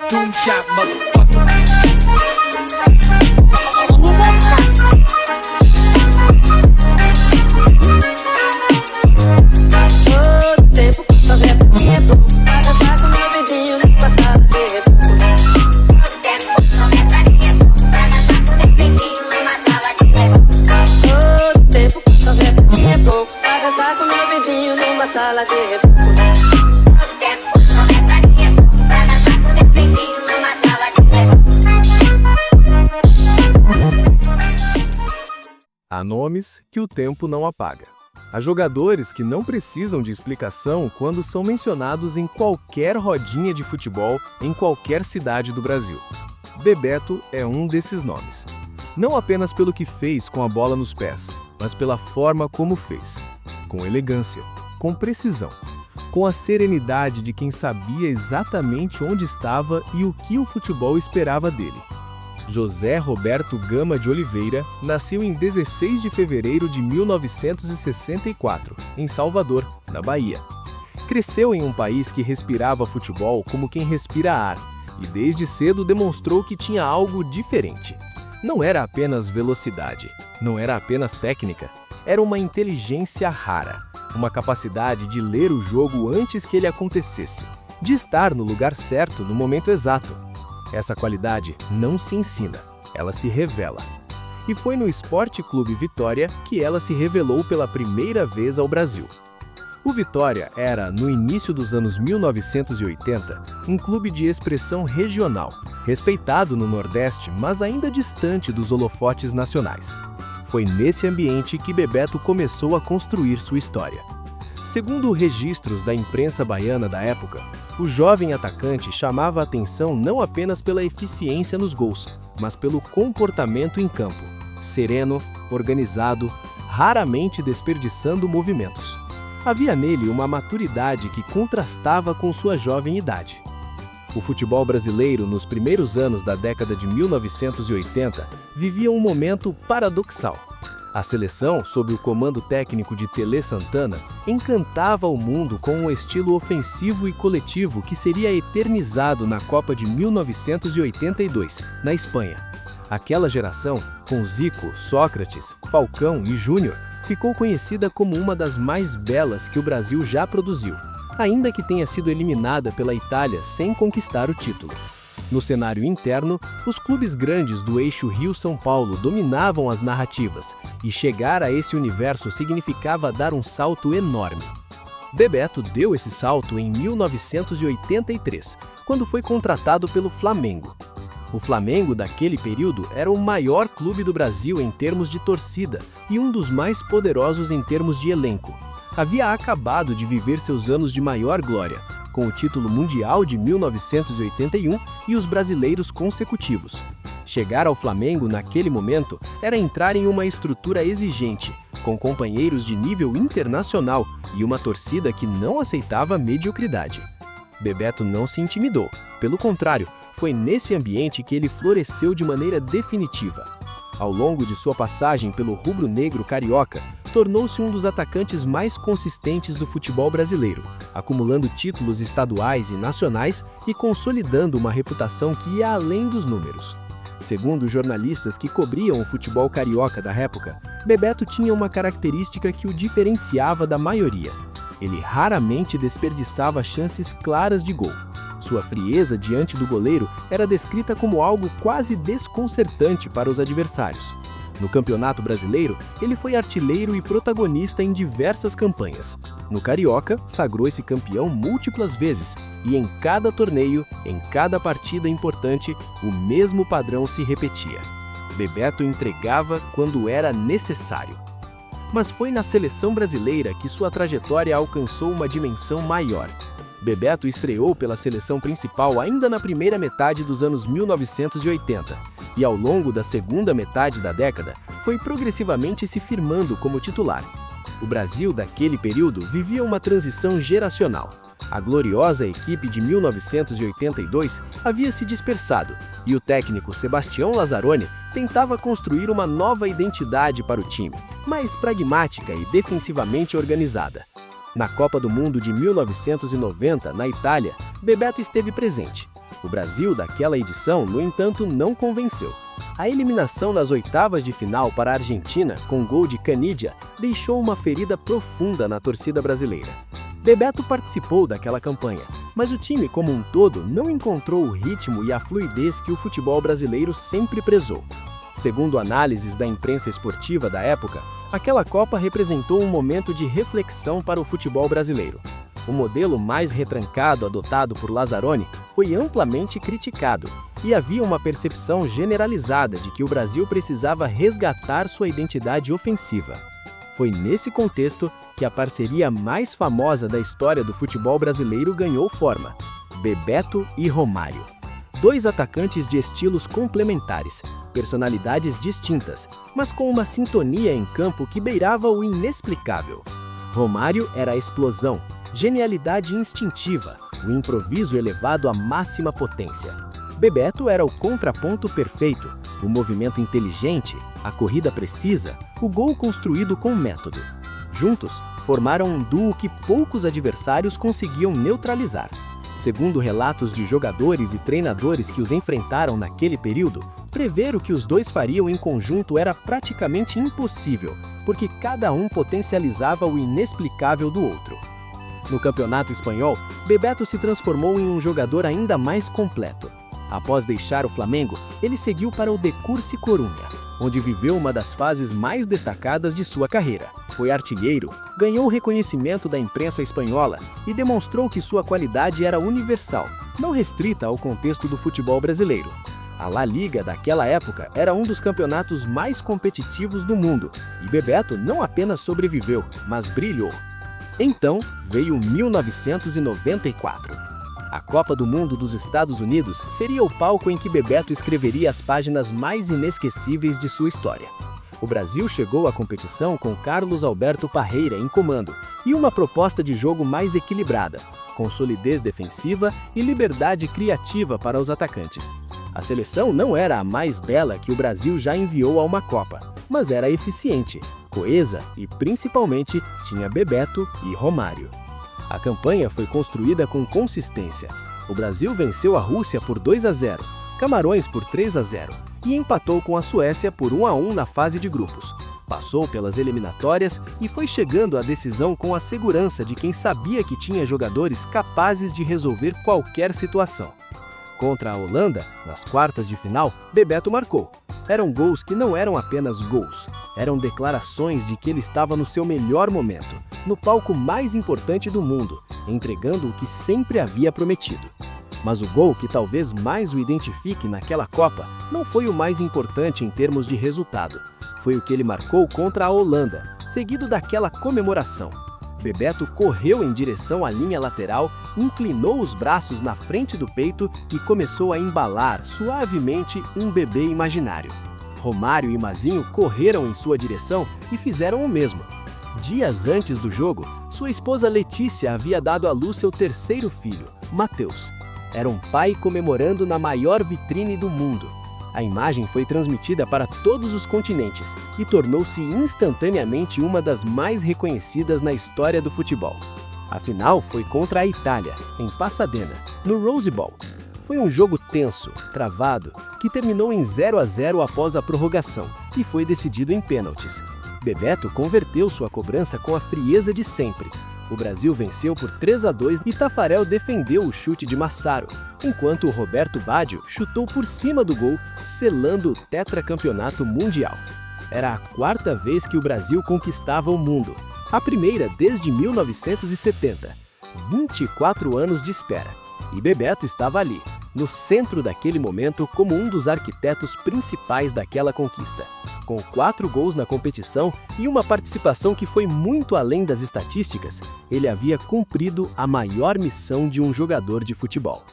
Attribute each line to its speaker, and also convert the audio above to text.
Speaker 1: Doom shot, motherfucker.
Speaker 2: Há nomes que o tempo não apaga. Há jogadores que não precisam de explicação quando são mencionados em qualquer rodinha de futebol em qualquer cidade do Brasil. Bebeto é um desses nomes. Não apenas pelo que fez com a bola nos pés, mas pela forma como fez. Com elegância, com precisão, com a serenidade de quem sabia exatamente onde estava e o que o futebol esperava dele. José Roberto Gama de Oliveira nasceu em 16 de fevereiro de 1964, em Salvador, na Bahia. Cresceu em um país que respirava futebol como quem respira ar, e desde cedo demonstrou que tinha algo diferente. Não era apenas velocidade, não era apenas técnica, era uma inteligência rara, uma capacidade de ler o jogo antes que ele acontecesse, de estar no lugar certo no momento exato. Essa qualidade não se ensina, ela se revela. E foi no Esporte Clube Vitória que ela se revelou pela primeira vez ao Brasil. O Vitória era, no início dos anos 1980, um clube de expressão regional, respeitado no Nordeste, mas ainda distante dos holofotes nacionais. Foi nesse ambiente que Bebeto começou a construir sua história. Segundo registros da imprensa baiana da época, o jovem atacante chamava a atenção não apenas pela eficiência nos gols, mas pelo comportamento em campo, sereno, organizado, raramente desperdiçando movimentos. Havia nele uma maturidade que contrastava com sua jovem idade. O futebol brasileiro, nos primeiros anos da década de 1980, vivia um momento paradoxal. A seleção, sob o comando técnico de Tele Santana, encantava o mundo com um estilo ofensivo e coletivo que seria eternizado na Copa de 1982, na Espanha. Aquela geração, com Zico, Sócrates, Falcão e Júnior, ficou conhecida como uma das mais belas que o Brasil já produziu, ainda que tenha sido eliminada pela Itália sem conquistar o título. No cenário interno, os clubes grandes do eixo Rio-São Paulo dominavam as narrativas, e chegar a esse universo significava dar um salto enorme. Bebeto deu esse salto em 1983, quando foi contratado pelo Flamengo. O Flamengo, daquele período, era o maior clube do Brasil em termos de torcida e um dos mais poderosos em termos de elenco. Havia acabado de viver seus anos de maior glória, com o título mundial de 1981 e os brasileiros consecutivos. Chegar ao Flamengo naquele momento era entrar em uma estrutura exigente, com companheiros de nível internacional e uma torcida que não aceitava mediocridade. Bebeto não se intimidou, pelo contrário, foi nesse ambiente que ele floresceu de maneira definitiva. Ao longo de sua passagem pelo rubro-negro carioca, tornou-se um dos atacantes mais consistentes do futebol brasileiro, acumulando títulos estaduais e nacionais e consolidando uma reputação que ia além dos números. Segundo jornalistas que cobriam o futebol carioca da época, Bebeto tinha uma característica que o diferenciava da maioria. Ele raramente desperdiçava chances claras de gol. Sua frieza diante do goleiro era descrita como algo quase desconcertante para os adversários. No Campeonato Brasileiro, ele foi artilheiro e protagonista em diversas campanhas. No Carioca, sagrou-se campeão múltiplas vezes, e em cada torneio, em cada partida importante, o mesmo padrão se repetia. Bebeto entregava quando era necessário. Mas foi na seleção brasileira que sua trajetória alcançou uma dimensão maior. Bebeto estreou pela seleção principal ainda na primeira metade dos anos 1980 e, ao longo da segunda metade da década, foi progressivamente se firmando como titular. O Brasil daquele período vivia uma transição geracional. A gloriosa equipe de 1982 havia se dispersado e o técnico Sebastião Lazzaroni tentava construir uma nova identidade para o time, mais pragmática e defensivamente organizada. Na Copa do Mundo de 1990, na Itália, Bebeto esteve presente. O Brasil daquela edição, no entanto, não convenceu. A eliminação nas oitavas de final para a Argentina, com gol de Canidia, deixou uma ferida profunda na torcida brasileira. Bebeto participou daquela campanha, mas o time como um todo não encontrou o ritmo e a fluidez que o futebol brasileiro sempre prezou. Segundo análises da imprensa esportiva da época, aquela Copa representou um momento de reflexão para o futebol brasileiro. O modelo mais retrancado adotado por Lazzaroni foi amplamente criticado, e havia uma percepção generalizada de que o Brasil precisava resgatar sua identidade ofensiva. Foi nesse contexto que a parceria mais famosa da história do futebol brasileiro ganhou forma: Bebeto e Romário. Dois atacantes de estilos complementares, personalidades distintas, mas com uma sintonia em campo que beirava o inexplicável. Romário era a explosão, genialidade instintiva, o improviso elevado à máxima potência. Bebeto era o contraponto perfeito, o movimento inteligente, a corrida precisa, o gol construído com método. Juntos, formaram um duo que poucos adversários conseguiam neutralizar. Segundo relatos de jogadores e treinadores que os enfrentaram naquele período, prever o que os dois fariam em conjunto era praticamente impossível, porque cada um potencializava o inexplicável do outro. No Campeonato Espanhol, Bebeto se transformou em um jogador ainda mais completo. Após deixar o Flamengo, ele seguiu para o Decursi Corunha, onde viveu uma das fases mais destacadas de sua carreira. Foi artilheiro, ganhou reconhecimento da imprensa espanhola e demonstrou que sua qualidade era universal, não restrita ao contexto do futebol brasileiro. A La Liga daquela época era um dos campeonatos mais competitivos do mundo, e Bebeto não apenas sobreviveu, mas brilhou. Então veio 1994. A Copa do Mundo dos Estados Unidos seria o palco em que Bebeto escreveria as páginas mais inesquecíveis de sua história. O Brasil chegou à competição com Carlos Alberto Parreira em comando e uma proposta de jogo mais equilibrada, com solidez defensiva e liberdade criativa para os atacantes. A seleção não era a mais bela que o Brasil já enviou a uma Copa, mas era eficiente, coesa e, principalmente, tinha Bebeto e Romário. A campanha foi construída com consistência. O Brasil venceu a Rússia por 2-0, Camarões por 3-0 e empatou com a Suécia por 1-1 na fase de grupos. Passou pelas eliminatórias e foi chegando à decisão com a segurança de quem sabia que tinha jogadores capazes de resolver qualquer situação. Contra a Holanda, nas quartas de final, Bebeto marcou. Eram gols que não eram apenas gols, eram declarações de que ele estava no seu melhor momento, no palco mais importante do mundo, entregando o que sempre havia prometido. Mas o gol que talvez mais o identifique naquela Copa não foi o mais importante em termos de resultado. Foi o que ele marcou contra a Holanda, seguido daquela comemoração. Bebeto correu em direção à linha lateral, inclinou os braços na frente do peito e começou a embalar suavemente um bebê imaginário. Romário e Mazinho correram em sua direção e fizeram o mesmo. Dias antes do jogo, sua esposa Letícia havia dado à luz seu terceiro filho, Mateus. Era um pai comemorando na maior vitrine do mundo. A imagem foi transmitida para todos os continentes e tornou-se instantaneamente uma das mais reconhecidas na história do futebol. A final foi contra a Itália, em Pasadena, no Rose Bowl. Foi um jogo tenso, travado, que terminou em 0-0 após a prorrogação e foi decidido em pênaltis. Bebeto converteu sua cobrança com a frieza de sempre. O Brasil venceu por 3-2 e Tafarel defendeu o chute de Massaro, enquanto o Roberto Baggio chutou por cima do gol, selando o tetracampeonato mundial. Era a quarta vez que o Brasil conquistava o mundo, a primeira desde 1970. 24 anos de espera. E Bebeto estava ali, no centro daquele momento como um dos arquitetos principais daquela conquista. Com 4 gols na competição e uma participação que foi muito além das estatísticas, ele havia cumprido a maior missão de um jogador de futebol.